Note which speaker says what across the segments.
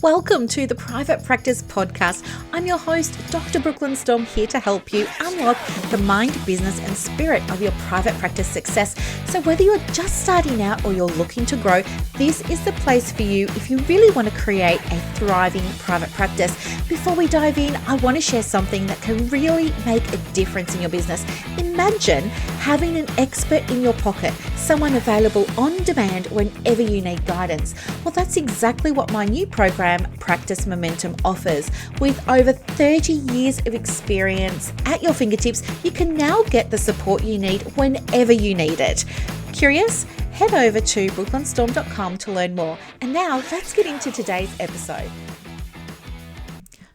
Speaker 1: Welcome to the Private Practice Podcast. I'm your host, Dr. Brooklyn Storme, here to help you unlock the mind, business, and spirit of your private practice success. So whether you're just starting out or you're looking to grow, this is the place for you if you really want to create a thriving private practice. Before we dive in, I want to share something that can really make a difference in your business. Imagine having an expert in your pocket, someone available on demand whenever you need guidance. Well, that's exactly what my new program, Practice Momentum, offers. With over 30 years of experience at your fingertips, you can now get the support you need whenever you need it. Curious? Head over to brooklynstorme.com to learn more. And now let's get into today's episode.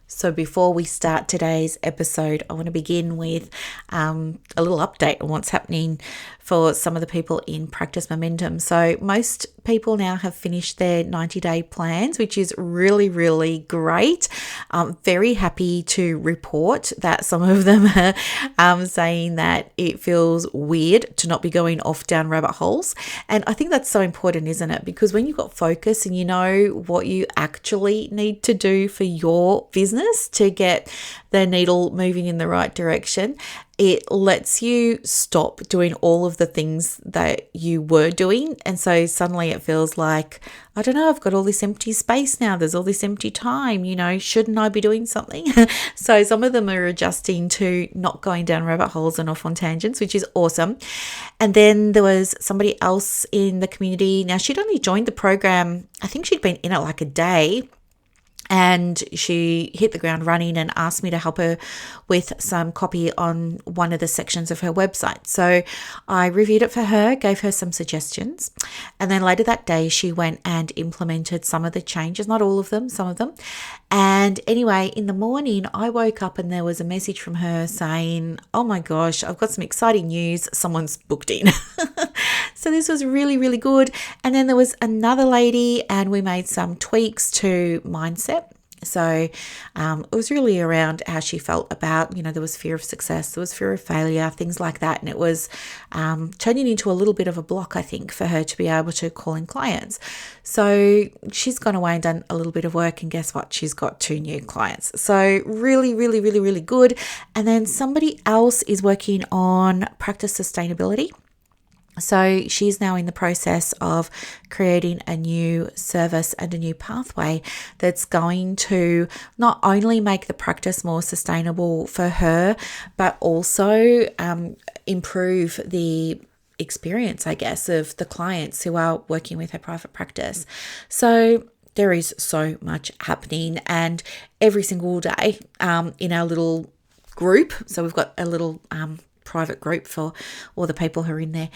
Speaker 1: So before we start today's episode, I want to begin with a little update on what's happening for some of the people in Practice Momentum. So most people now have finished their 90-day plans, which is really, really great. I'm very happy to report that some of them are saying that it feels weird to not be going off down rabbit holes. And I think that's so important, isn't it? Because when you've got focus and you know what you actually need to do for your business to get the needle moving in the right direction, it lets you stop doing all of the things that you were doing. And so suddenly it feels like, I don't know, I've got all this empty space now. There's all this empty time, shouldn't I be doing something? So some of them are adjusting to not going down rabbit holes and off on tangents, which is awesome. And then there was somebody else in the community. Now, she'd only joined the program, I think she'd been in it like a day. And she hit the ground running and asked me to help her with some copy on one of the sections of her website. So I reviewed it for her, gave her some suggestions. And then later that day, she went and implemented some of the changes, not all of them, some of them. And anyway, in the morning, I woke up and there was a message from her saying, oh my gosh, I've got some exciting news. Someone's booked in. So this was really, really good. And then there was another lady and we made some tweaks to mindset. So it was really around how she felt about, there was fear of success, there was fear of failure, things like that. And it was turning into a little bit of a block, I think, for her to be able to call in clients. So she's gone away and done a little bit of work. And guess what? She's got 2 new clients. So really, really, really, really good. And then somebody else is working on practice sustainability. So she's now in the process of creating a new service and a new pathway that's going to not only make the practice more sustainable for her, but also improve the experience, I guess, of the clients who are working with her private practice. So there is so much happening, and every single day in our little group, so we've got a little private group for all the people who are in there.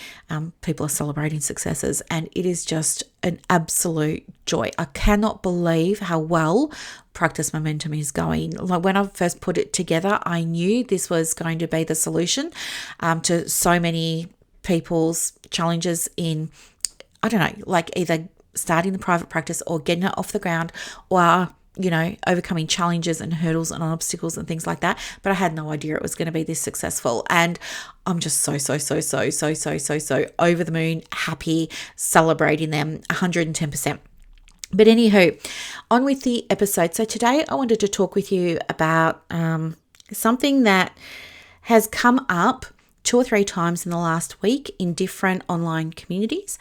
Speaker 1: People are celebrating successes, and it is just an absolute joy. I cannot believe how well Practice Momentum is going. Like when I first put it together, I knew this was going to be the solution to so many people's challenges in, I don't know, like either starting the private practice or getting it off the ground, or overcoming challenges and hurdles and obstacles and things like that. But I had no idea it was going to be this successful. And I'm just so over the moon, happy, celebrating them 110%. But anywho, on with the episode. So today I wanted to talk with you about something that has come up 2 or 3 times in the last week in different online communities.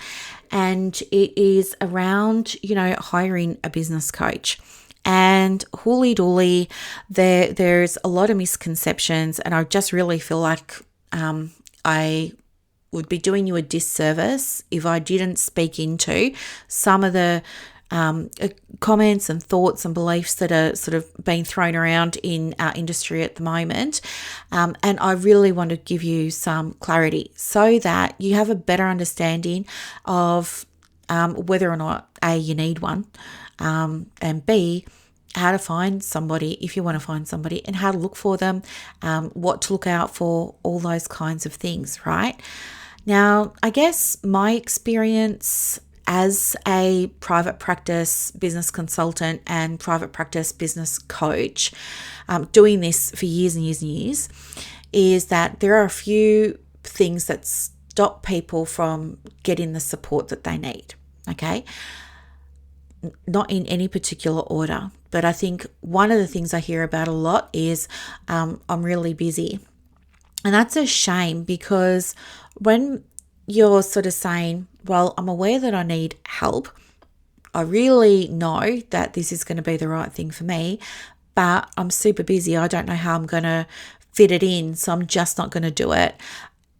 Speaker 1: And it is around, hiring a business coach. And holy dooly, there's a lot of misconceptions, and I just really feel like I would be doing you a disservice if I didn't speak into some of the comments and thoughts and beliefs that are sort of being thrown around in our industry at the moment. And I really want to give you some clarity so that you have a better understanding of whether or not A, you need one, and B, how to find somebody if you want to find somebody, and how to look for them, what to look out for, all those kinds of things, right? Now, I guess my experience as a private practice business consultant and private practice business coach, doing this for years and years and years, is that there are a few things that stop people from getting the support that they need, okay? not in any particular order, but I think one of the things I hear about a lot is I'm really busy. And that's a shame, because when you're sort of saying, well, I'm aware that I need help, I really know that this is going to be the right thing for me, but I'm super busy. I don't know how I'm going to fit it in, so I'm just not going to do it.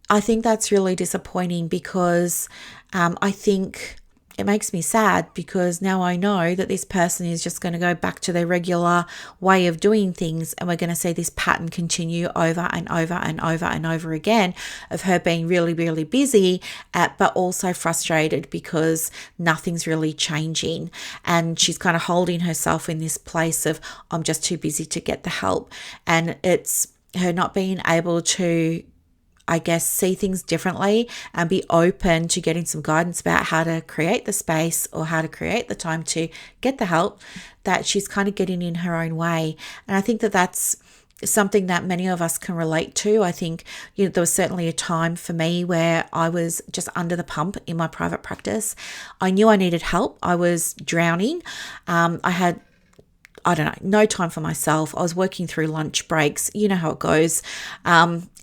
Speaker 1: I think that's really disappointing, because I think it makes me sad, because now I know that this person is just going to go back to their regular way of doing things, and we're going to see this pattern continue over and over and over and over again of her being really, really busy, but also frustrated because nothing's really changing, and she's kind of holding herself in this place of, I'm just too busy to get the help. And it's her not being able to, I guess, see things differently and be open to getting some guidance about how to create the space or how to create the time to get the help, that she's kind of getting in her own way. And I think that that's something that many of us can relate to. I think, there was certainly a time for me where I was just under the pump in my private practice. I knew I needed help. I was drowning. I had, no time for myself. I was working through lunch breaks. You know how it goes.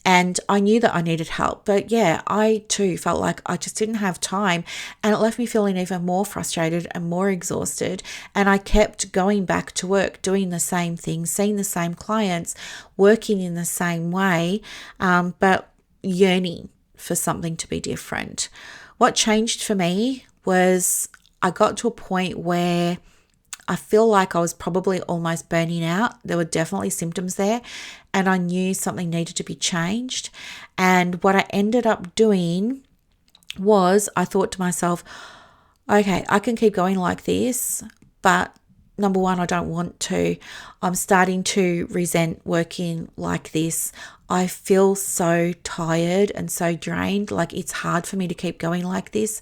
Speaker 1: And I knew that I needed help. But yeah, I too felt like I just didn't have time. And it left me feeling even more frustrated and more exhausted. And I kept going back to work, doing the same thing, seeing the same clients, working in the same way, but yearning for something to be different. What changed for me was I got to a point where I feel like I was probably almost burning out. There were definitely symptoms there, and I knew something needed to be changed. And what I ended up doing was, I thought to myself, okay, I can keep going like this, but number one, I don't want to. I'm starting to resent working like this. I feel so tired and so drained. Like, it's hard for me to keep going like this.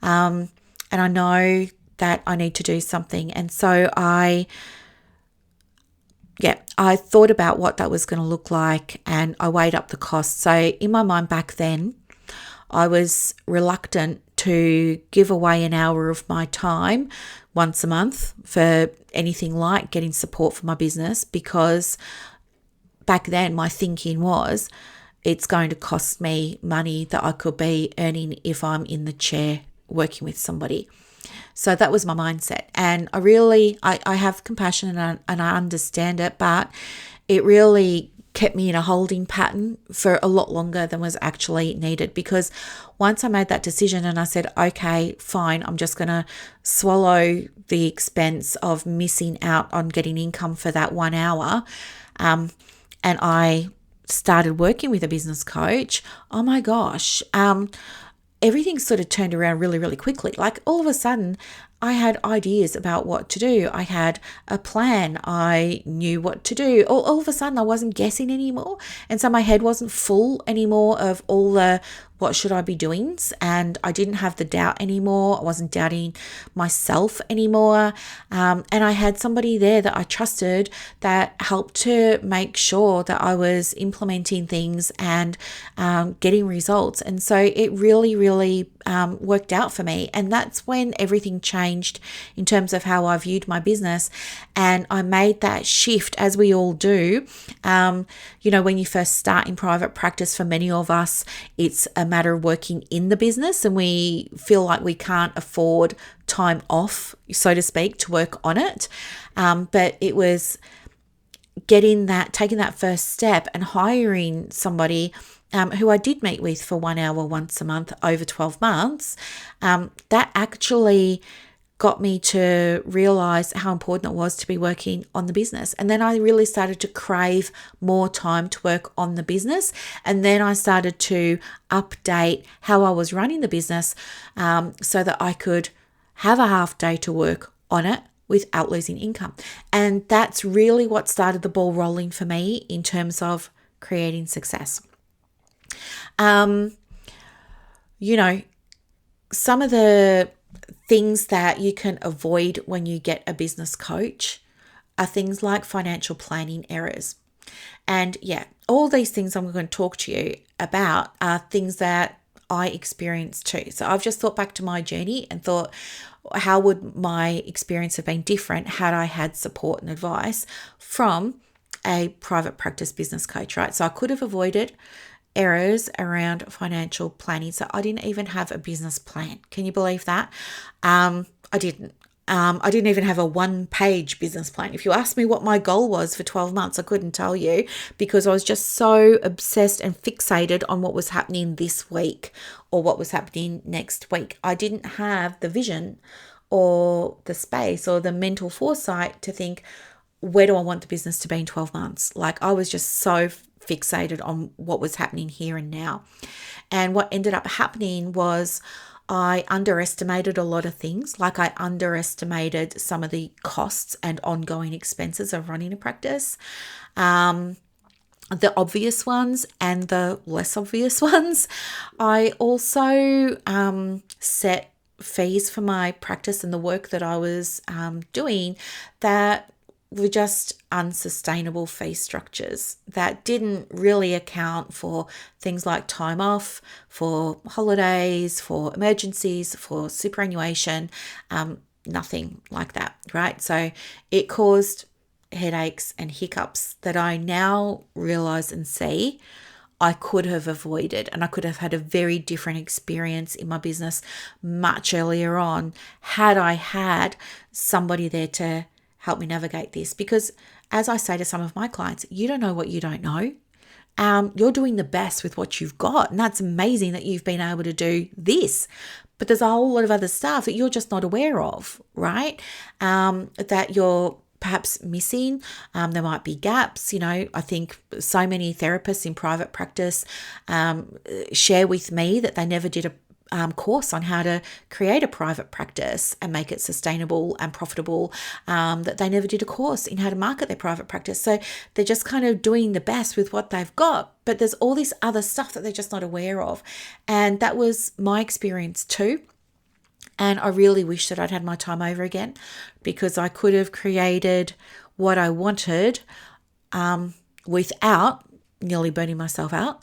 Speaker 1: And I know that I need to do something. And so I thought about what that was going to look like, and I weighed up the costs. So in my mind back then, I was reluctant to give away an hour of my time once a month for anything like getting support for my business, because back then my thinking was, it's going to cost me money that I could be earning if I'm in the chair working with somebody. So that was my mindset. And I have compassion and I understand it, but it really kept me in a holding pattern for a lot longer than was actually needed. Because once I made that decision and I said, okay, fine, I'm just going to swallow the expense of missing out on getting income for that 1 hour, and I started working with a business coach, oh my gosh, everything sort of turned around really, really quickly. Like, all of a sudden, I had ideas about what to do. I had a plan. I knew what to do. All of a sudden, I wasn't guessing anymore. And so my head wasn't full anymore of all the what should I be doing? And I didn't have the doubt anymore. I wasn't doubting myself anymore. And I had somebody there that I trusted that helped to make sure that I was implementing things and getting results. And so it really, really worked out for me. And that's when everything changed in terms of how I viewed my business. And I made that shift, as we all do. When you first start in private practice, for many of us, it's a matter of working in the business, and we feel like we can't afford time off, so to speak, to work on it. But it was taking that first step and hiring somebody who I did meet with for 1 hour once a month over 12 months, that actually got me to realize how important it was to be working on the business. And then I really started to crave more time to work on the business. And then I started to update how I was running the business, so that I could have a half day to work on it without losing income. And that's really what started the ball rolling for me in terms of creating success. Some of the things that you can avoid when you get a business coach are things like financial planning errors. And all these things I'm going to talk to you about are things that I experienced too. So I've just thought back to my journey and thought, how would my experience have been different had I had support and advice from a private practice business coach, right? So I could have avoided errors around financial planning. So I didn't even have a business plan. Can you believe that? I didn't. I didn't even have a 1-page business plan. If you asked me what my goal was for 12 months, I couldn't tell you because I was just so obsessed and fixated on what was happening this week or what was happening next week. I didn't have the vision or the space or the mental foresight to think, where do I want the business to be in 12 months? Like I was just so fixated on what was happening here and now. And what ended up happening was I underestimated a lot of things. Like I underestimated some of the costs and ongoing expenses of running a practice, the obvious ones and the less obvious ones. I also set fees for my practice and the work that I was doing that were just unsustainable fee structures that didn't really account for things like time off, for holidays, for emergencies, for superannuation, nothing like that, right? So it caused headaches and hiccups that I now realize and see I could have avoided, and I could have had a very different experience in my business much earlier on had I had somebody there to help me navigate this. Because as I say to some of my clients, you don't know what you don't know. You're doing the best with what you've got. And that's amazing that you've been able to do this. But there's a whole lot of other stuff that you're just not aware of, right? That you're perhaps missing. There might be gaps. I think so many therapists in private practice share with me that they never did a course on how to create a private practice and make it sustainable and profitable, that they never did a course in how to market their private practice. So they're just kind of doing the best with what they've got, but there's all this other stuff that they're just not aware of. And that was my experience too. And I really wish that I'd had my time over again because I could have created what I wanted without nearly burning myself out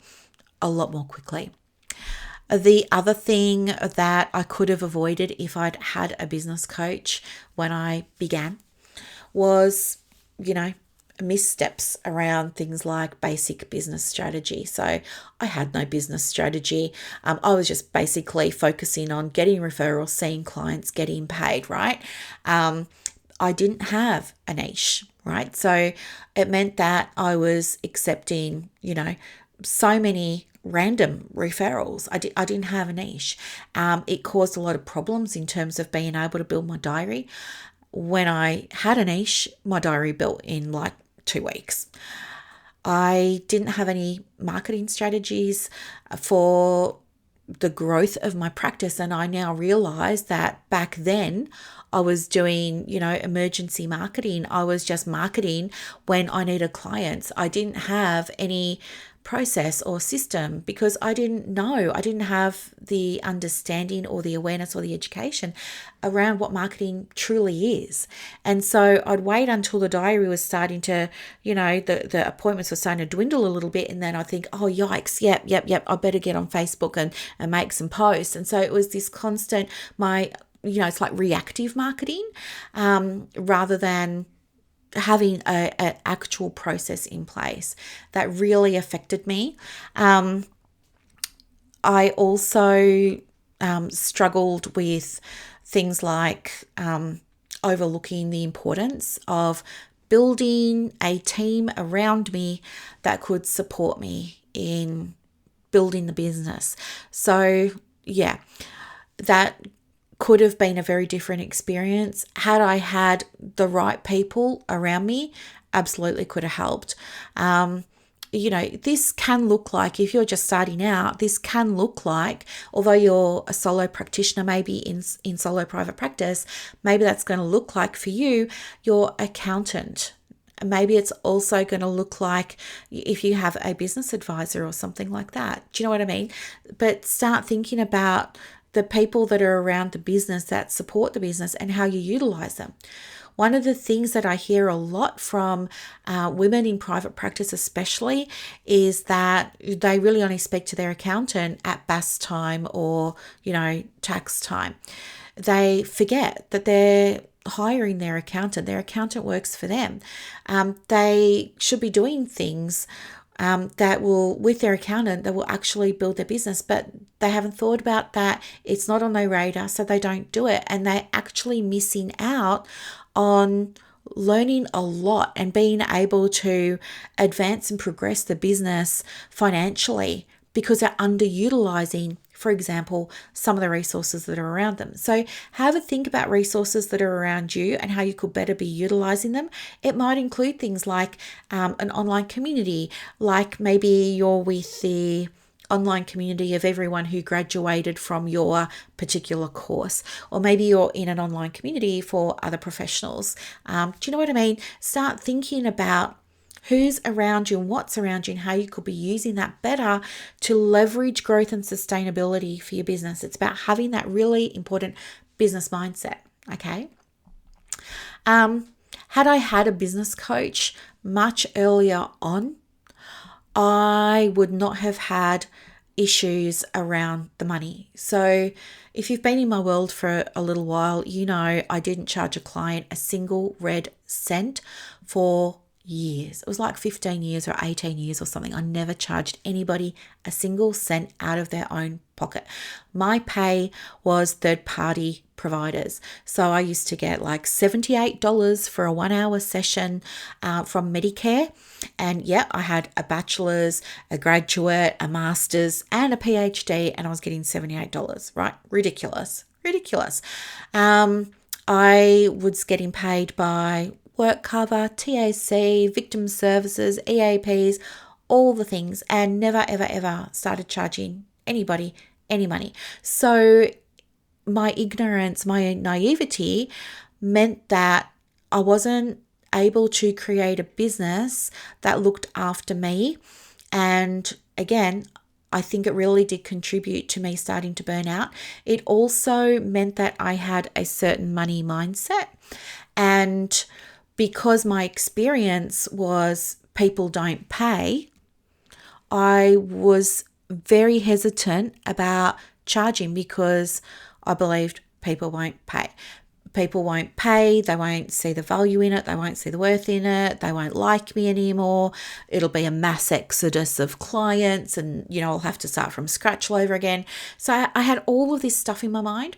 Speaker 1: a lot more quickly. The other thing that I could have avoided if I'd had a business coach when I began was, missteps around things like basic business strategy. So I had no business strategy. I was just basically focusing on getting referrals, seeing clients, getting paid, right? I didn't have a niche, right? So it meant that I was accepting, so many random referrals. I didn't have a niche. It caused a lot of problems in terms of being able to build my diary. When I had a niche, my diary built in like 2 weeks. I didn't have any marketing strategies for the growth of my practice. And I now realize that back then I was doing, emergency marketing. I was just marketing when I needed clients. I didn't have any process or system because I didn't know. I didn't have the understanding or the awareness or the education around what marketing truly is. And so I'd wait until the diary was starting to, the appointments were starting to dwindle a little bit. And then I think, oh, yikes, yep, I better get on Facebook and make some posts. And so it was this constant, it's like reactive marketing rather than having an actual process in place that really affected me. I also struggled with things like overlooking the importance of building a team around me that could support me in building the business. So yeah, that could have been a very different experience. Had I had the right people around me, absolutely could have helped. This can look like, if you're just starting out, this can look like, although you're a solo practitioner, maybe in solo private practice, maybe that's going to look like for you, your accountant. Maybe it's also going to look like if you have a business advisor or something like that. Do you know what I mean? But start thinking about the people that are around the business that support the business and how you utilize them. One of the things that I hear a lot from women in private practice especially is that they really only speak to their accountant at BAS time or, tax time. they forget that they're hiring their accountant. Their accountant works for them. They should be doing things that will, with their accountant, that will actually build their business, but they haven't thought about that. It's not on their radar, so they don't do it. And they're actually missing out on learning a lot and being able to advance and progress the business financially because they're underutilizing, for example, some of the resources that are around them. So have a think about resources that are around you and how you could better be utilizing them. It might include things like an online community, like maybe you're with the online community of everyone who graduated from your particular course, or maybe you're in an online community for other professionals. Do you know what I mean? Start thinking about who's around you and what's around you and how you could be using that better to leverage growth and sustainability for your business. It's about having that really important business mindset, okay? Had I had a business coach much earlier on, I would not have had issues around the money. So if you've been in my world for a little while, you know I didn't charge a client a single red cent for years. It was like 15 years or 18 years or something. I never charged anybody a single cent out of their own pocket. My pay was third-party providers. So I used to get like $78 for a 1-hour session from Medicare. And yeah, I had a bachelor's, a graduate, a master's, and a PhD, and I was getting $78, right? Ridiculous. I was getting paid by work cover, TAC, victim services, EAPs, all the things, and never, ever, ever started charging anybody any money. So my ignorance, my naivety meant that I wasn't able to create a business that looked after me. And again, I think it really did contribute to me starting to burn out. It also meant that I had a certain money mindset. And because my experience was people don't pay, I was very hesitant about charging because I believed people won't pay. People won't pay, they won't see the value in it, they won't see the worth in it, they won't like me anymore. It'll be a mass exodus of clients and, I'll have to start from scratch all over again. So I had all of this stuff in my mind,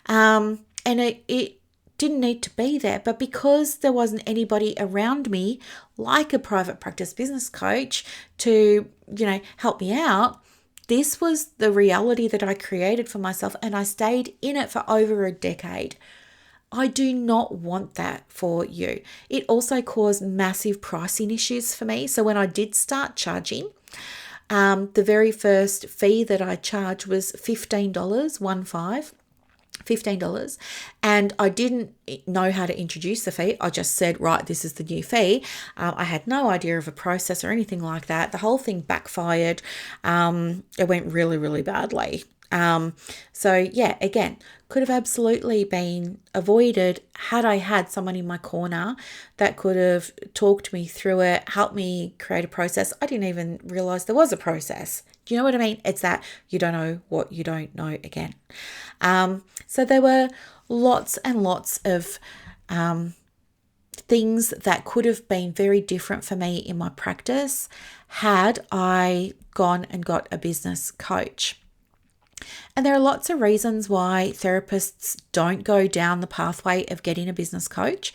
Speaker 1: and it didn't need to be there. But because there wasn't anybody around me like a private practice business coach to, help me out, this was the reality that I created for myself, and I stayed in it for over a decade. I do not want that for you. It also caused massive pricing issues for me. So when I did start charging, the very first fee that I charged was $15, $15, and I didn't know how to introduce the fee. I just said, right, this is the new fee. I had no idea of a process or anything like that. The whole thing backfired. It went really, really badly. So yeah, again, could have absolutely been avoided had I had someone in my corner that could have talked me through it, helped me create a process. I didn't even realize there was a process. Do you know what I mean? It's that you don't know what you don't know again. So there were lots and lots of things that could have been very different for me in my practice had I gone and got a business coach. And there are lots of reasons why therapists don't go down the pathway of getting a business coach.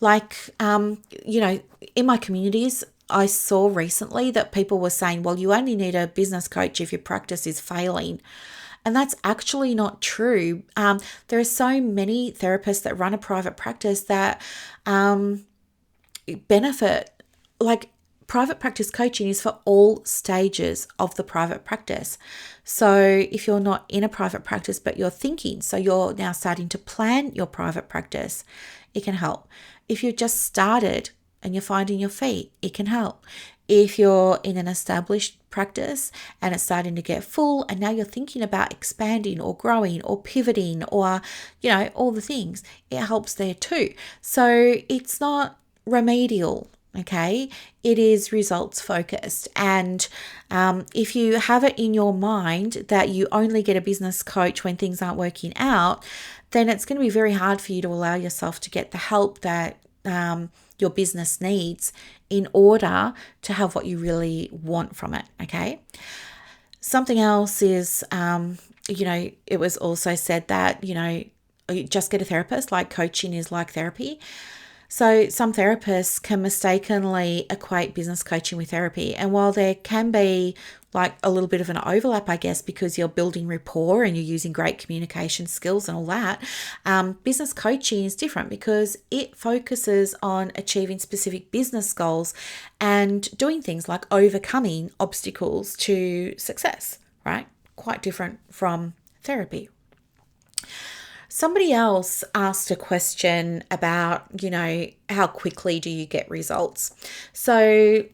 Speaker 1: Like, in my communities, I saw recently that people were saying, well, you only need a business coach if your practice is failing. And that's actually not true. There are so many therapists that run a private practice that benefit. Like, private practice coaching is for all stages of the private practice. So if you're not in a private practice, but you're thinking, so you're now starting to plan your private practice, it can help. If you've just started and you're finding your feet, it can help. If you're in an established practice and it's starting to get full and now you're thinking about expanding or growing or pivoting or, all the things, it helps there too. So it's not remedial. Okay, it is results focused. And if you have it in your mind that you only get a business coach when things aren't working out, then it's going to be very hard for you to allow yourself to get the help that your business needs in order to have what you really want from it. Okay. Something else is, it was also said that, you just get a therapist, like coaching is like therapy. So some therapists can mistakenly equate business coaching with therapy. And while there can be like a little bit of an overlap, I guess, because you're building rapport and you're using great communication skills and all that, business coaching is different because it focuses on achieving specific business goals and doing things like overcoming obstacles to success, right? Quite different from therapy. Somebody else asked a question about, how quickly do you get results? So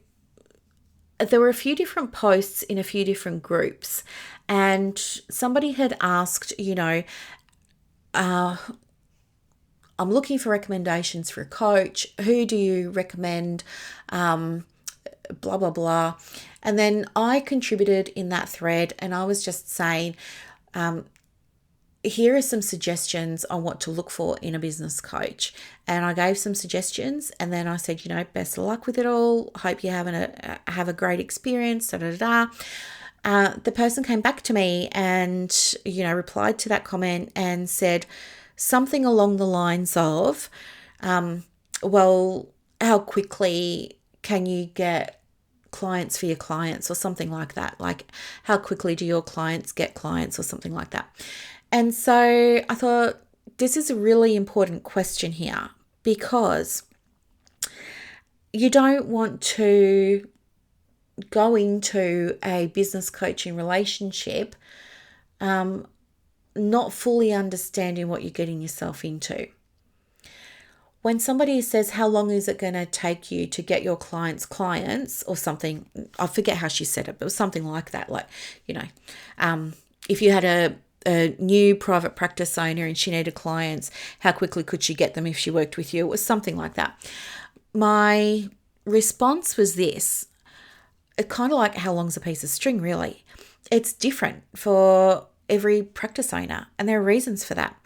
Speaker 1: there were a few different posts in a few different groups, and somebody had asked, I'm looking for recommendations for a coach. Who do you recommend? Blah, blah, blah. And then I contributed in that thread, and I was just saying, here are some suggestions on what to look for in a business coach. And I gave some suggestions, and then I said, best of luck with it all. Hope you have a great experience. The person came back to me and, replied to that comment and said something along the lines of, well, how quickly can you get clients for your clients, or something like that? Like, how quickly do your clients get clients, or something like that? And so I thought this is a really important question here, because you don't want to go into a business coaching relationship not fully understanding what you're getting yourself into. When somebody says, how long is it going to take you to get your clients or something, I forget how she said it, but it was something like that. Like, if you had a new private practice owner and she needed clients, how quickly could she get them if she worked with you? It was something like that. My response was this: kind of like how long's a piece of string, really. It's different for every practice owner, and there are reasons for that.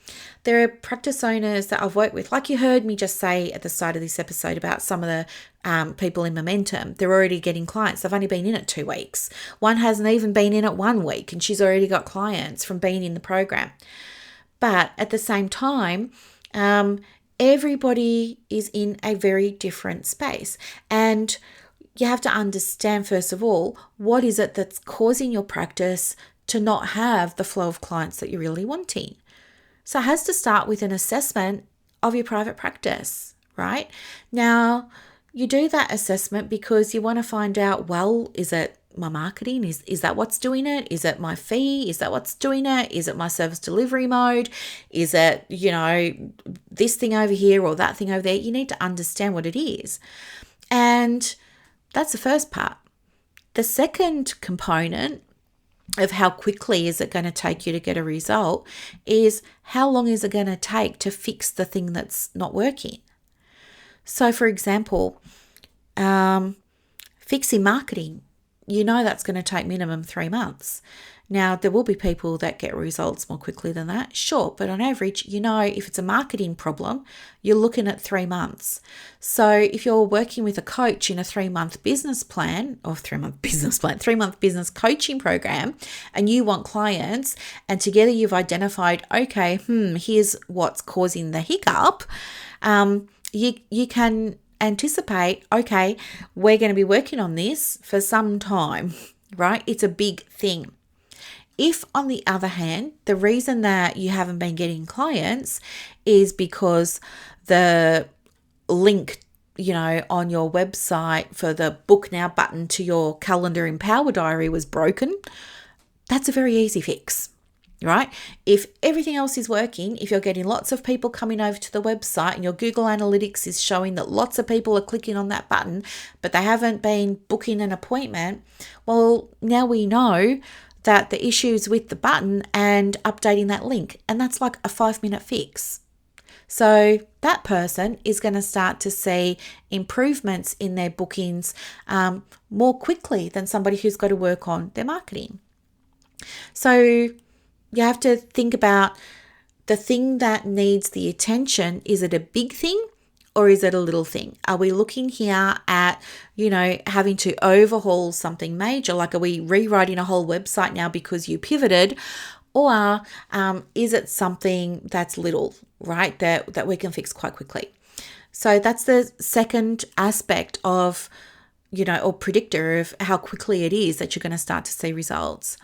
Speaker 1: There are practice owners that I've worked with, like you heard me just say at the start of this episode about some of the people in Momentum. They're already getting clients. They've only been in it 2 weeks. One hasn't even been in it 1 week, and she's already got clients from being in the program. But at the same time, everybody is in a very different space. And you have to understand, first of all, what is it that's causing your practice to not have the flow of clients that you're really wanting. So it has to start with an assessment of your private practice, right? Now, you do that assessment because you want to find out, well, is it my marketing? Is that what's doing it? Is it my fee? Is that what's doing it? Is it my service delivery mode? Is it, this thing over here or that thing over there? You need to understand what it is. And that's the first part. The second component of how quickly is it going to take you to get a result is how long is it going to take to fix the thing that's not working. So for example, fixing marketing, that's going to take minimum 3 months. Now, there will be people that get results more quickly than that, sure, but on average, if it's a marketing problem, you're looking at 3 months. So if you're working with a coach in a 3-month business plan, or 3-month business coaching program, and you want clients, and together you've identified, okay, here's what's causing the hiccup, you can anticipate, okay, we're going to be working on this for some time, right? It's a big thing. If, on the other hand, the reason that you haven't been getting clients is because the link, on your website for the book now button to your calendar in Power Diary was broken, that's a very easy fix, right? If everything else is working, if you're getting lots of people coming over to the website and your Google Analytics is showing that lots of people are clicking on that button, but they haven't been booking an appointment, well, now we know that the issues with the button and updating that link, and that's like a 5-minute fix. So that person is going to start to see improvements in their bookings more quickly than somebody who's got to work on their marketing. So you have to think about the thing that needs the attention. Is it a big thing or is it a little thing? Are we looking here at, having to overhaul something major? Like, are we rewriting a whole website now because you pivoted? Or is it something that's little, right, that we can fix quite quickly? So that's the second aspect of, or predictor of how quickly it is that you're going to start to see results.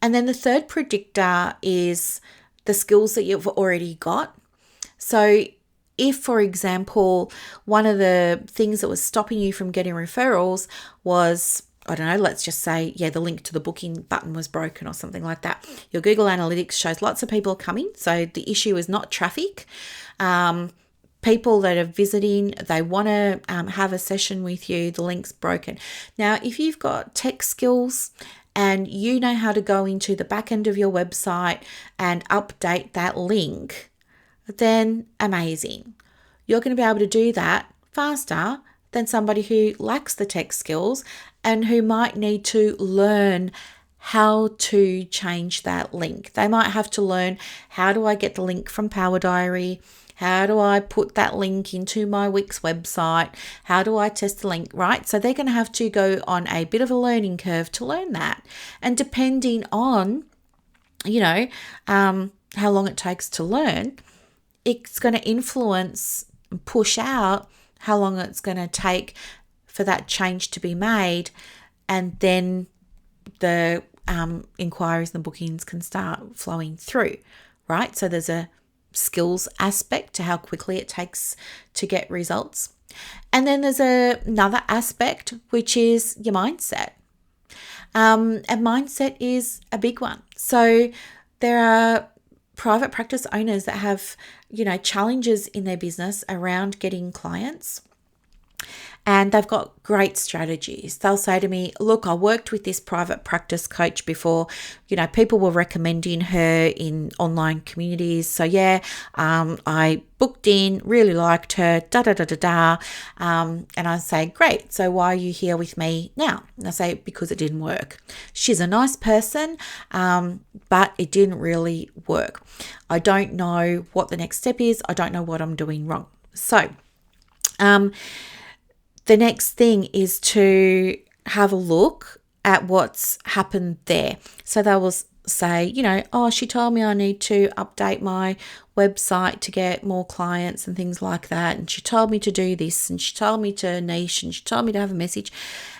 Speaker 1: And then the third predictor is the skills that you've already got. So if, for example, one of the things that was stopping you from getting referrals was, I don't know, let's just say, the link to the booking button was broken or something like that. Your Google Analytics shows lots of people are coming. So the issue is not traffic. People that are visiting, they want to have a session with you, the link's broken. Now, if you've got tech skills and you know how to go into the back end of your website and update that link, then amazing. You're going to be able to do that faster than somebody who lacks the tech skills and who might need to learn how to change that link. They might have to learn, how do I get the link from Power Diary? How do I put that link into my Wix website? How do I test the link, right? So they're going to have to go on a bit of a learning curve to learn that. And depending on, how long it takes to learn, it's going to influence and push out how long it's going to take for that change to be made. And then the inquiries and the bookings can start flowing through, right? So there's a skills aspect to how quickly it takes to get results. And then there's another aspect, which is your mindset. And mindset is a big one. So there are private practice owners that have, challenges in their business around getting clients. And they've got great strategies. They'll say to me, look, I worked with this private practice coach before. People were recommending her in online communities. So I booked in, really liked her, And I say, great. So why are you here with me now? And I say, because it didn't work. She's a nice person, but it didn't really work. I don't know what the next step is. I don't know what I'm doing wrong. So, the next thing is to have a look at what's happened there. So they will say, she told me I need to update my website to get more clients and things like that. And she told me to do this, and she told me to niche, and she told me to have a message.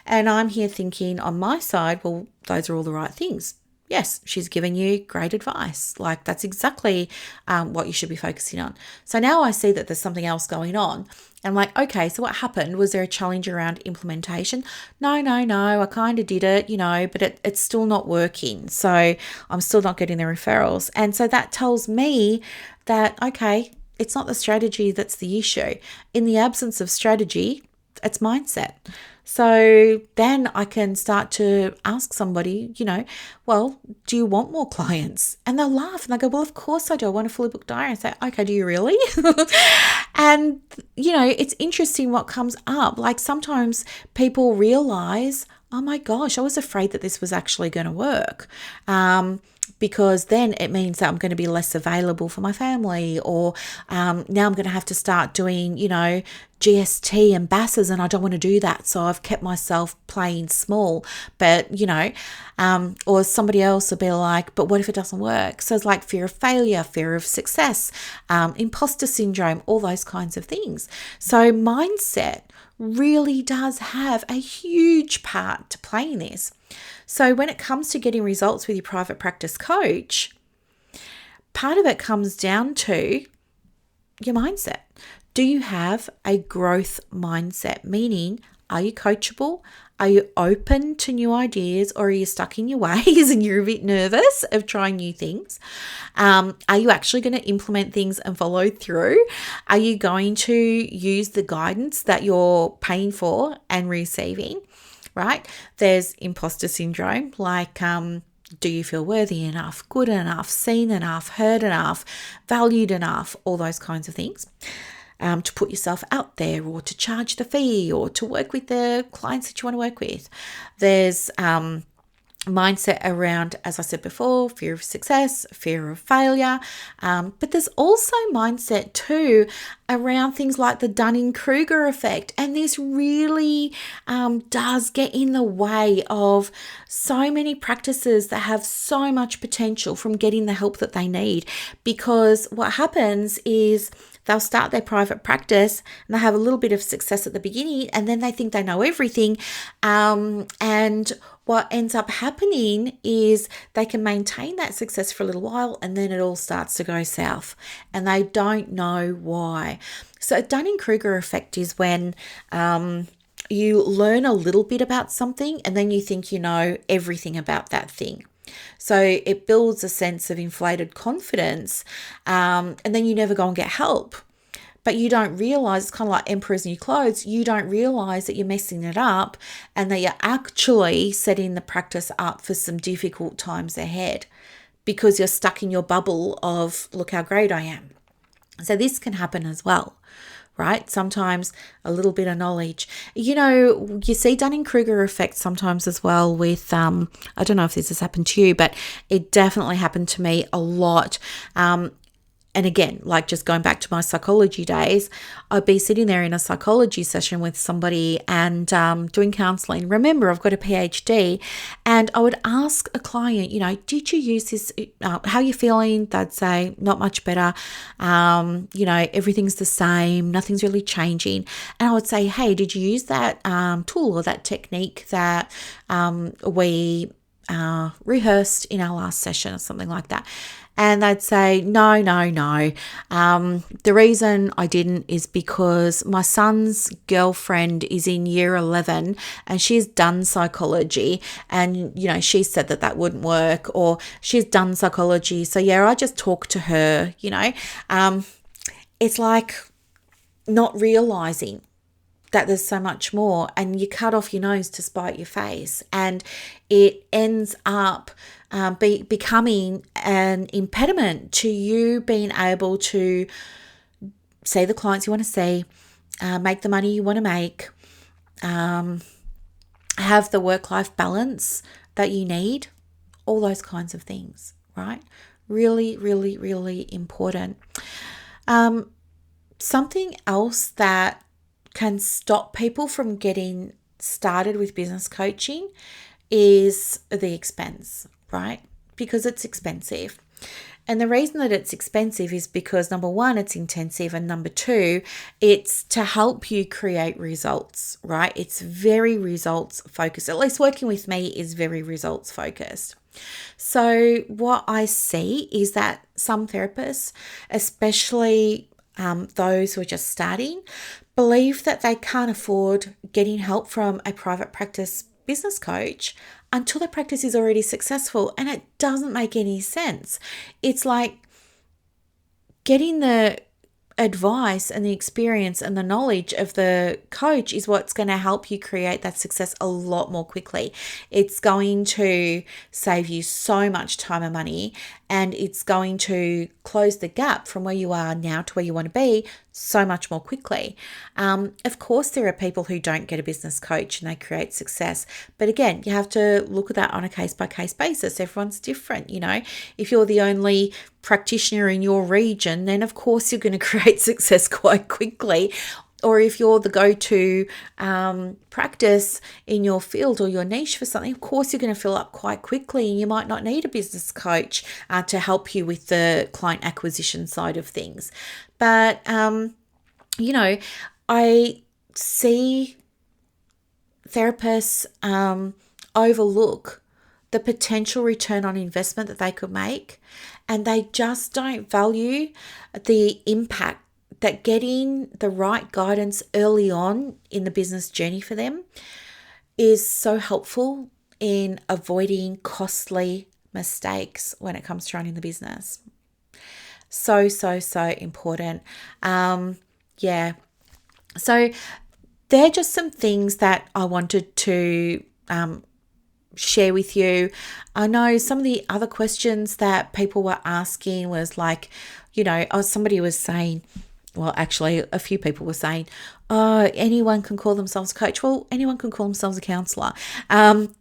Speaker 1: And I'm here thinking on my side, well, those are all the right things. Yes, she's given you great advice. Like, that's exactly what you should be focusing on. So now I see that there's something else going on. I'm like, okay, so what happened? Was there a challenge around implementation? No, I kind of did it, but it's still not working. So I'm still not getting the referrals. And so that tells me that, okay, it's not the strategy that's the issue. In the absence of strategy, it's mindset. So then I can start to ask somebody, well, do you want more clients? And they'll laugh and they go, well, of course I do. I want a fully booked diary. I say, okay, do you really? And, it's interesting what comes up. Like, sometimes people realize, oh my gosh, I was afraid that this was actually going to work. Because then it means that I'm going to be less available for my family, or now I'm going to have to start doing, GST and BASs, and I don't want to do that. So I've kept myself playing small, but, or somebody else will be like, but what if it doesn't work? So it's like fear of failure, fear of success, imposter syndrome, all those kinds of things. So mindset really does have a huge part to play in this. So when it comes to getting results with your private practice coach, part of it comes down to your mindset. Do you have a growth mindset? Meaning, are you coachable? Are you open to new ideas, or are you stuck in your ways and you're a bit nervous of trying new things? Are you actually going to implement things and follow through? Are you going to use the guidance that you're paying for and receiving? Right? There's imposter syndrome, like, Do you feel worthy enough, good enough, seen enough, heard enough, valued enough, all those kinds of things, to put yourself out there or to charge the fee or to work with the clients that you want to work with. There's mindset around, as I said before, fear of success, fear of failure. But there's also mindset too around things like the Dunning-Kruger effect. And this really does get in the way of so many practices that have so much potential from getting the help that they need. Because what happens is they'll start their private practice and they have a little bit of success at the beginning and then they think they know everything. And what ends up happening is they can maintain that success for a little while and then it all starts to go south and they don't know why. So a Dunning-Kruger effect is when you learn a little bit about something and then you think you know everything about that thing. So it builds a sense of inflated confidence and then you never go and get help. But you don't realize, it's kind of like emperor's new clothes, you don't realize that you're messing it up and that you're actually setting the practice up for some difficult times ahead because you're stuck in your bubble of, look how great I am. So this can happen as well, right? Sometimes a little bit of knowledge. You see Dunning-Kruger effect sometimes as well with, I don't know if this has happened to you, but it definitely happened to me a lot. And again, like just going back to my psychology days, I'd be sitting there in a psychology session with somebody and doing counseling. Remember, I've got a PhD and I would ask a client, did you use this? How are you feeling? They'd say, not much better. Everything's the same. Nothing's really changing. And I would say, hey, did you use that tool or that technique that we rehearsed in our last session or something like that? And they'd say, no. The reason I didn't is because my son's girlfriend is in year 11 and she's done psychology and, she said that wouldn't work, or she's done psychology. So I just talked to her, It's like not realizing that there's so much more and you cut off your nose to spite your face and it ends up becoming an impediment to you being able to see the clients you want to see, make the money you want to make, have the work-life balance that you need, all those kinds of things, right? Really, really, really important. Something else that can stop people from getting started with business coaching is the expense, right? Because it's expensive. And the reason that it's expensive is because number one, it's intensive. And number two, it's to help you create results, right? It's very results focused. At least working with me is very results focused. So what I see is that some therapists, especially those who are just starting, believe that they can't afford getting help from a private practice business coach until the practice is already successful. And it doesn't make any sense. It's like getting the advice and the experience and the knowledge of the coach is what's going to help you create that success a lot more quickly. It's going to save you so much time and money, and it's going to close the gap from where you are now to where you want to be so much more quickly. Of course, there are people who don't get a business coach and they create success. But again, you have to look at that on a case-by-case basis. Everyone's different, If you're the only practitioner in your region, then of course you're going to create success quite quickly. Or if you're the go-to practice in your field or your niche for something, of course you're going to fill up quite quickly and you might not need a business coach to help you with the client acquisition side of things. But, I see therapists overlook the potential return on investment that they could make, and they just don't value the impact that getting the right guidance early on in the business journey for them is so helpful in avoiding costly mistakes when it comes to running the business. So important. So they're just some things that I wanted to share with you. I know some of the other questions that people were asking was like, somebody was saying, well, actually, a few people were saying, oh, anyone can call themselves a coach. Well, anyone can call themselves a counsellor.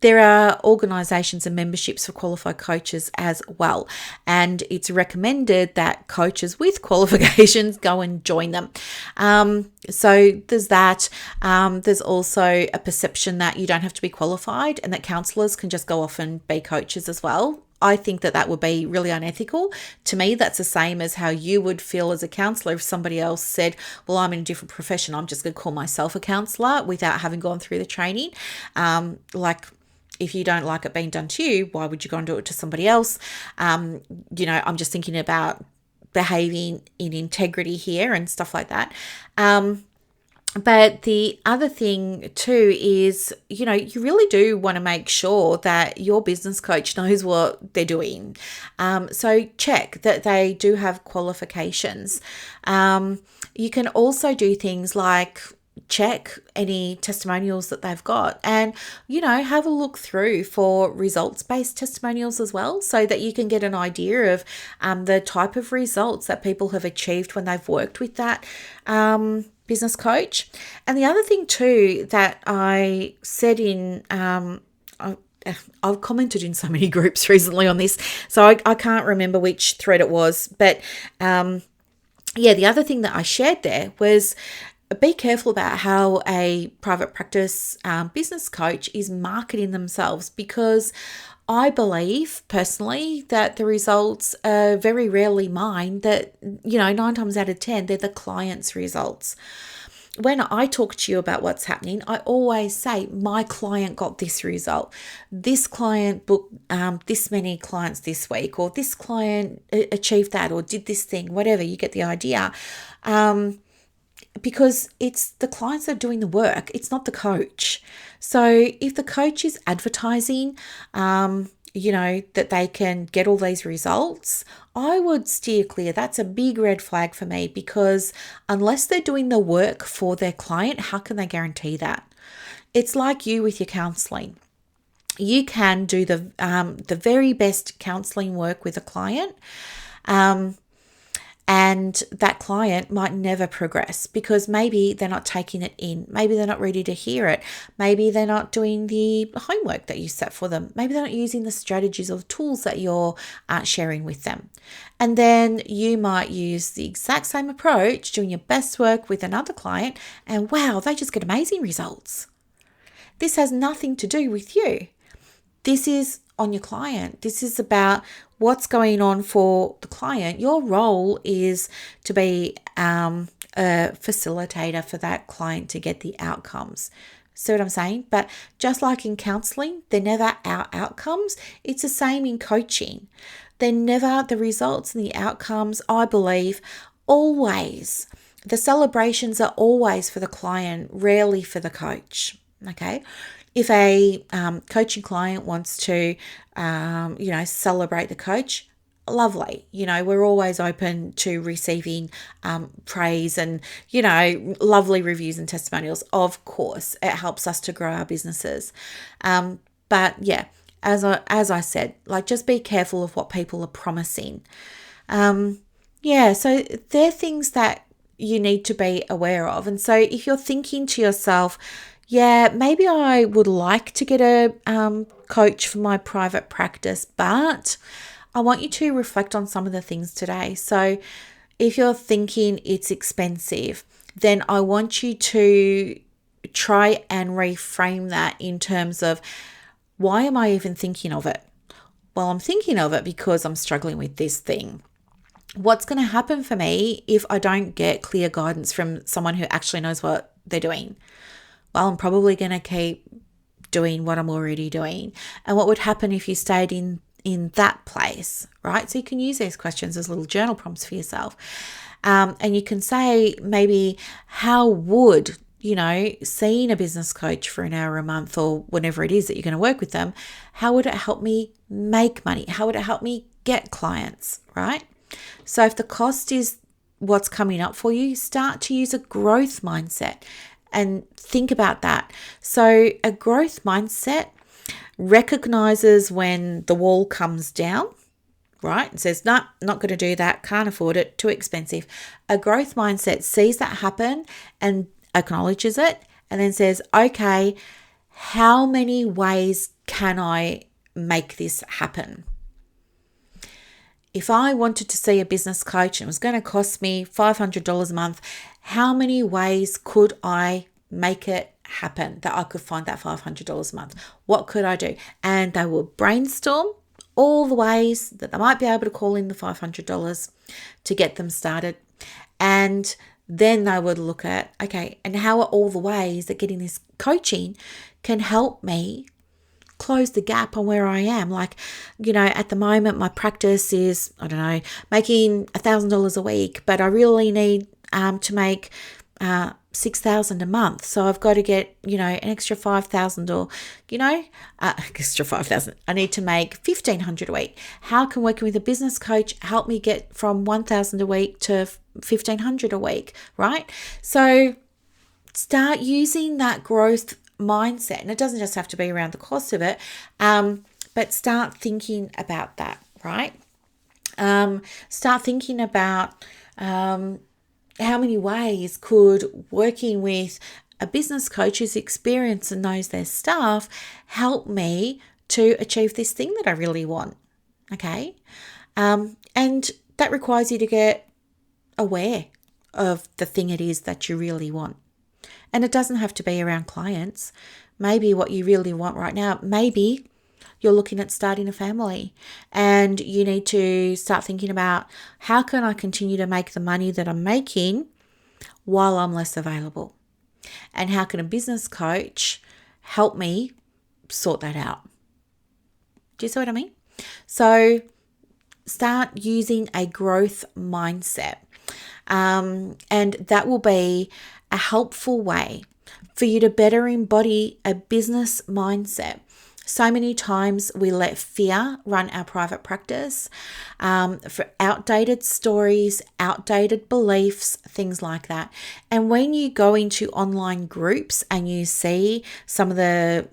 Speaker 1: There are organisations and memberships for qualified coaches as well. And it's recommended that coaches with qualifications go and join them. So there's that. There's also a perception that you don't have to be qualified and that counsellors can just go off and be coaches as well. I think that would be really unethical. To me, that's the same as how you would feel as a counsellor if somebody else said, well, I'm in a different profession, I'm just going to call myself a counsellor without having gone through the training. Like, if you don't like it being done to you, why would you go and do it to somebody else? I'm just thinking about behaving in integrity here and stuff like that. But the other thing too is, you really do want to make sure that your business coach knows what they're doing. So check that they do have qualifications. You can also do things like check any testimonials that they've got and, have a look through for results-based testimonials as well, so that you can get an idea of the type of results that people have achieved when they've worked with that business coach. And the other thing too that I said I've commented in so many groups recently on this, so I can't remember which thread it was, but the other thing that I shared there was be careful about how a private practice business coach is marketing themselves, because I believe personally that the results are very rarely mine, that, 9 times out of 10, they're the client's results. When I talk to you about what's happening, I always say, my client got this result. This client booked this many clients this week, or this client achieved that, or did this thing, whatever, you get the idea. Because it's the clients that are doing the work, it's not the coach. So if the coach is advertising, that they can get all these results, I would steer clear. That's a big red flag for me, because unless they're doing the work for their client, how can they guarantee that? It's like you with your counselling. You can do the very best counselling work with a client, and that client might never progress because maybe they're not taking it in. Maybe they're not ready to hear it. Maybe they're not doing the homework that you set for them. Maybe they're not using the strategies or tools that you're sharing with them. And then you might use the exact same approach, doing your best work with another client, and wow, they just get amazing results. This has nothing to do with you. This is on your client. This is about what's going on for the client. Your role is to be a facilitator for that client to get the outcomes. See what I'm saying? But just like in counseling, they're never our outcomes. It's the same in coaching. They're never the results and the outcomes, I believe, always. The celebrations are always for the client, rarely for the coach. Okay? If a coaching client wants to, celebrate the coach, lovely. We're always open to receiving praise and, lovely reviews and testimonials. Of course, it helps us to grow our businesses. But yeah, as I said, like, just be careful of what people are promising. So they're things that you need to be aware of. And so if you're thinking to yourself, yeah, maybe I would like to get a coach for my private practice, but I want you to reflect on some of the things today. So if you're thinking it's expensive, then I want you to try and reframe that in terms of, why am I even thinking of it? Well, I'm thinking of it because I'm struggling with this thing. What's going to happen for me if I don't get clear guidance from someone who actually knows what they're doing? Well, I'm probably going to keep doing what I'm already doing. And what would happen if you stayed in that place, right? So you can use these questions as little journal prompts for yourself. And you can say, maybe, how would, seeing a business coach for an hour a month or whenever it is that you're going to work with them, how would it help me make money? How would it help me get clients, right? So if the cost is what's coming up for you, start to use a growth mindset and think about that. So a growth mindset recognizes when the wall comes down, right? And says, no, not going to do that, can't afford it, too expensive. A growth mindset sees that happen and acknowledges it and then says, okay, how many ways can I make this happen? If I wanted to see a business coach and it was going to cost me $500 a month, how many ways could I make it happen that I could find that $500 a month? What could I do? And they will brainstorm all the ways that they might be able to call in the $500 to get them started. And then they would look at, okay, and how are all the ways that getting this coaching can help me close the gap on where I am? Like, at the moment, my practice is, I don't know, making $1,000 a week, but I really need to make $6,000 a month. So I've got to get, an extra $5,000 or, extra $5,000. I need to make $1,500 a week. How can working with a business coach help me get from $1,000 a week to $1,500 a week, right? So start using that growth mindset, and it doesn't just have to be around the cost of it, but start thinking about that, right? Start thinking about how many ways could working with a business coach who's experienced and knows their stuff help me to achieve this thing that I really want, okay? And that requires you to get aware of the thing it is that you really want. And it doesn't have to be around clients. Maybe what you really want right now, maybe you're looking at starting a family and you need to start thinking about, how can I continue to make the money that I'm making while I'm less available? And how can a business coach help me sort that out? Do you see what I mean? So start using a growth mindset. And that will be a helpful way for you to better embody a business mindset. So many times we let fear run our private practice, for outdated stories, outdated beliefs, things like that. And when you go into online groups and you see some of the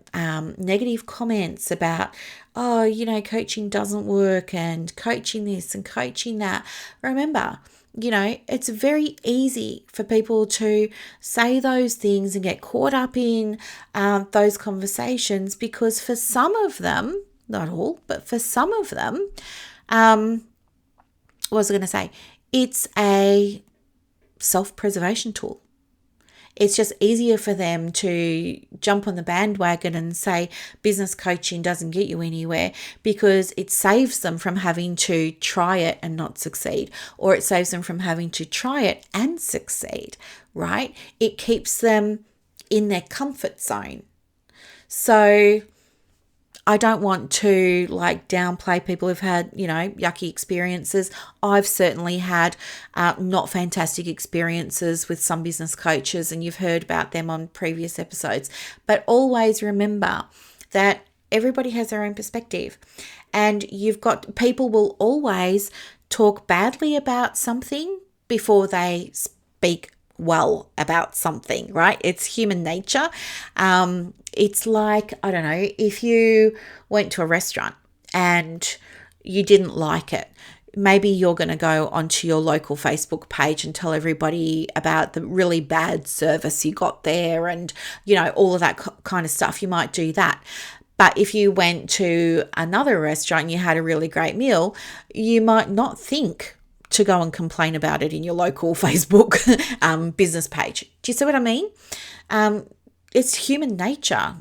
Speaker 1: negative comments about, coaching doesn't work and coaching this and coaching that, remember, it's very easy for people to say those things and get caught up in those conversations, because for some of them, not all, but for some of them, what was I going to say? It's a self-preservation tool. It's just easier for them to jump on the bandwagon and say business coaching doesn't get you anywhere, because it saves them from having to try it and not succeed, or it saves them from having to try it and succeed, right? It keeps them in their comfort zone. So I don't want to downplay people who've had, yucky experiences. I've certainly had not fantastic experiences with some business coaches, and you've heard about them on previous episodes. But always remember that everybody has their own perspective, and people will always talk badly about something before they speak well about something, right? It's human nature. It's like, I don't know, if you went to a restaurant and you didn't like it, maybe you're going to go onto your local Facebook page and tell everybody about the really bad service you got there and, all of that kind of stuff. You might do that. But if you went to another restaurant and you had a really great meal, you might not think to go and complain about it in your local Facebook business page. Do you see what I mean? It's human nature.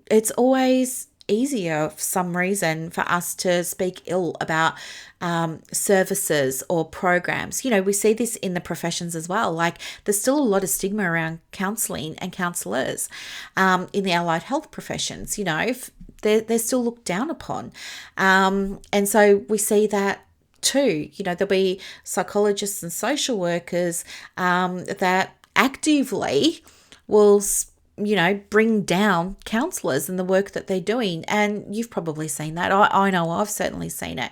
Speaker 1: It's always easier for some reason for us to speak ill about services or programs. We see this in the professions as well. There's still a lot of stigma around counselling and counsellors in the allied health professions. If they're still looked down upon. And so we see that too. There'll be psychologists and social workers that actively will bring down counselors and the work that they're doing. And you've probably seen that. I know I've certainly seen it.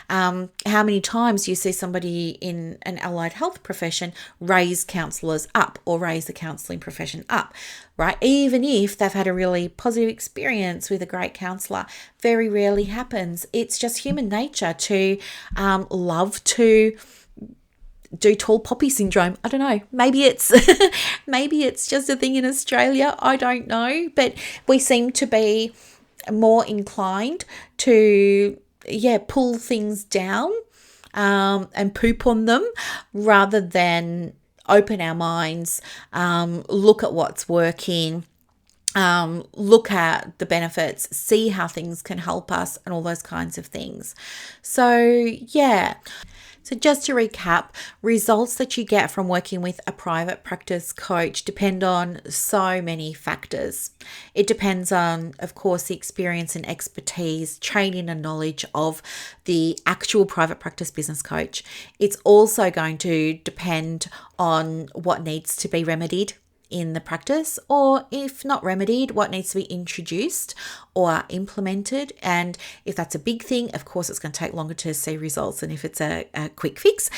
Speaker 1: How many times you see somebody in an allied health profession raise counselors up or raise the counselling profession up, right? Even if they've had a really positive experience with a great counsellor, very rarely happens. It's just human nature to love to do tall poppy syndrome. I don't know. Maybe it's maybe it's just a thing in Australia. I don't know. But we seem to be more inclined to pull things down and poop on them rather than open our minds, look at what's working, look at the benefits, see how things can help us and all those kinds of things. So just to recap, results that you get from working with a private practice coach depend on so many factors. It depends on, of course, the experience and expertise, training and knowledge of the actual private practice business coach. It's also going to depend on what needs to be remedied in the practice, or if not remedied, what needs to be introduced or implemented. And if that's a big thing, of course, it's going to take longer to see results than if it's a quick fix.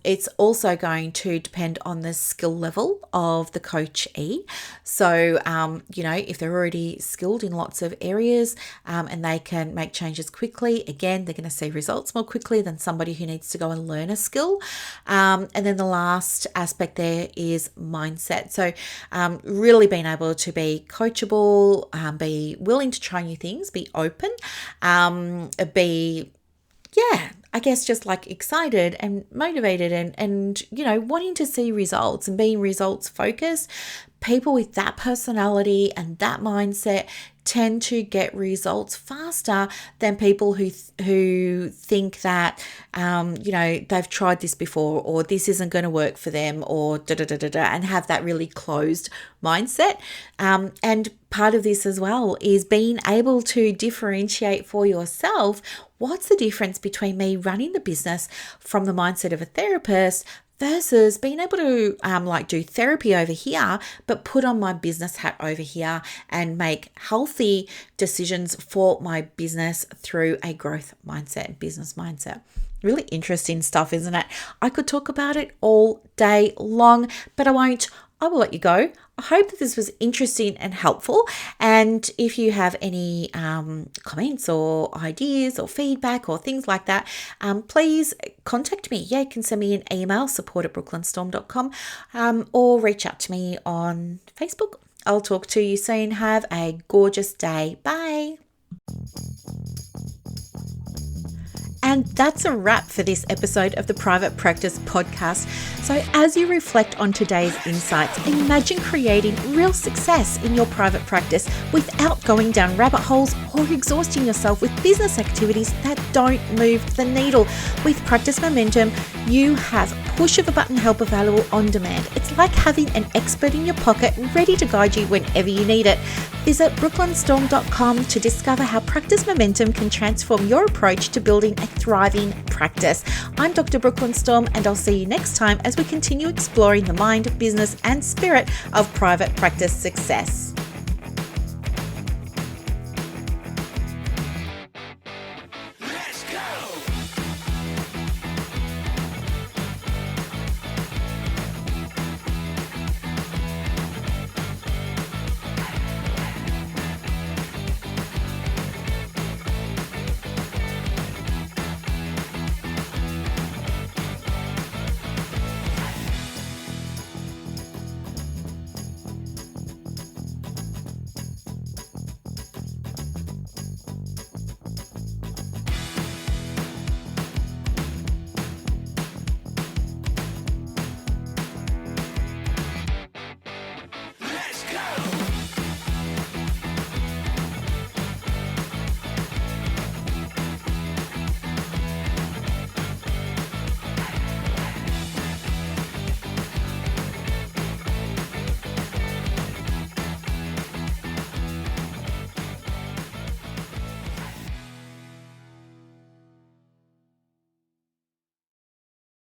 Speaker 1: It's also going to depend on the skill level of the coachee. So, if they're already skilled in lots of areas and they can make changes quickly, again, they're going to see results more quickly than somebody who needs to go and learn a skill. And then the last aspect there is mindset. So really being able to be coachable, be willing to try new things, be open, just like excited and motivated and wanting to see results and being results focused. People with that personality and that mindset tend to get results faster than people who think that they've tried this before, or this isn't going to work for them, or and have that really closed mindset. And part of this as well is being able to differentiate for yourself what's the difference between me running the business from the mindset of a therapist versus being able to do therapy over here, but put on my business hat over here and make healthy decisions for my business through a growth mindset, business mindset. Really interesting stuff, isn't it? I could talk about it all day long, but I won't. I will let you go. I hope that this was interesting and helpful. And if you have any comments or ideas or feedback or things like that, please contact me. You can send me an email, support@brooklynstorme.com, or reach out to me on Facebook. I'll talk to you soon. Have a gorgeous day. Bye. And that's a wrap for this episode of the Private Practice Podcast. So as you reflect on today's insights, imagine creating real success in your private practice without going down rabbit holes or exhausting yourself with business activities that don't move the needle. With Practice Momentum, you have push of a button help available on demand. It's like having an expert in your pocket ready to guide you whenever you need it. Visit brooklynstorme.com to discover how Practice Momentum can transform your approach to building a thriving practice. I'm Dr. Brooklyn Storme, and I'll see you next time as we continue exploring the mind, business, and spirit of private practice success.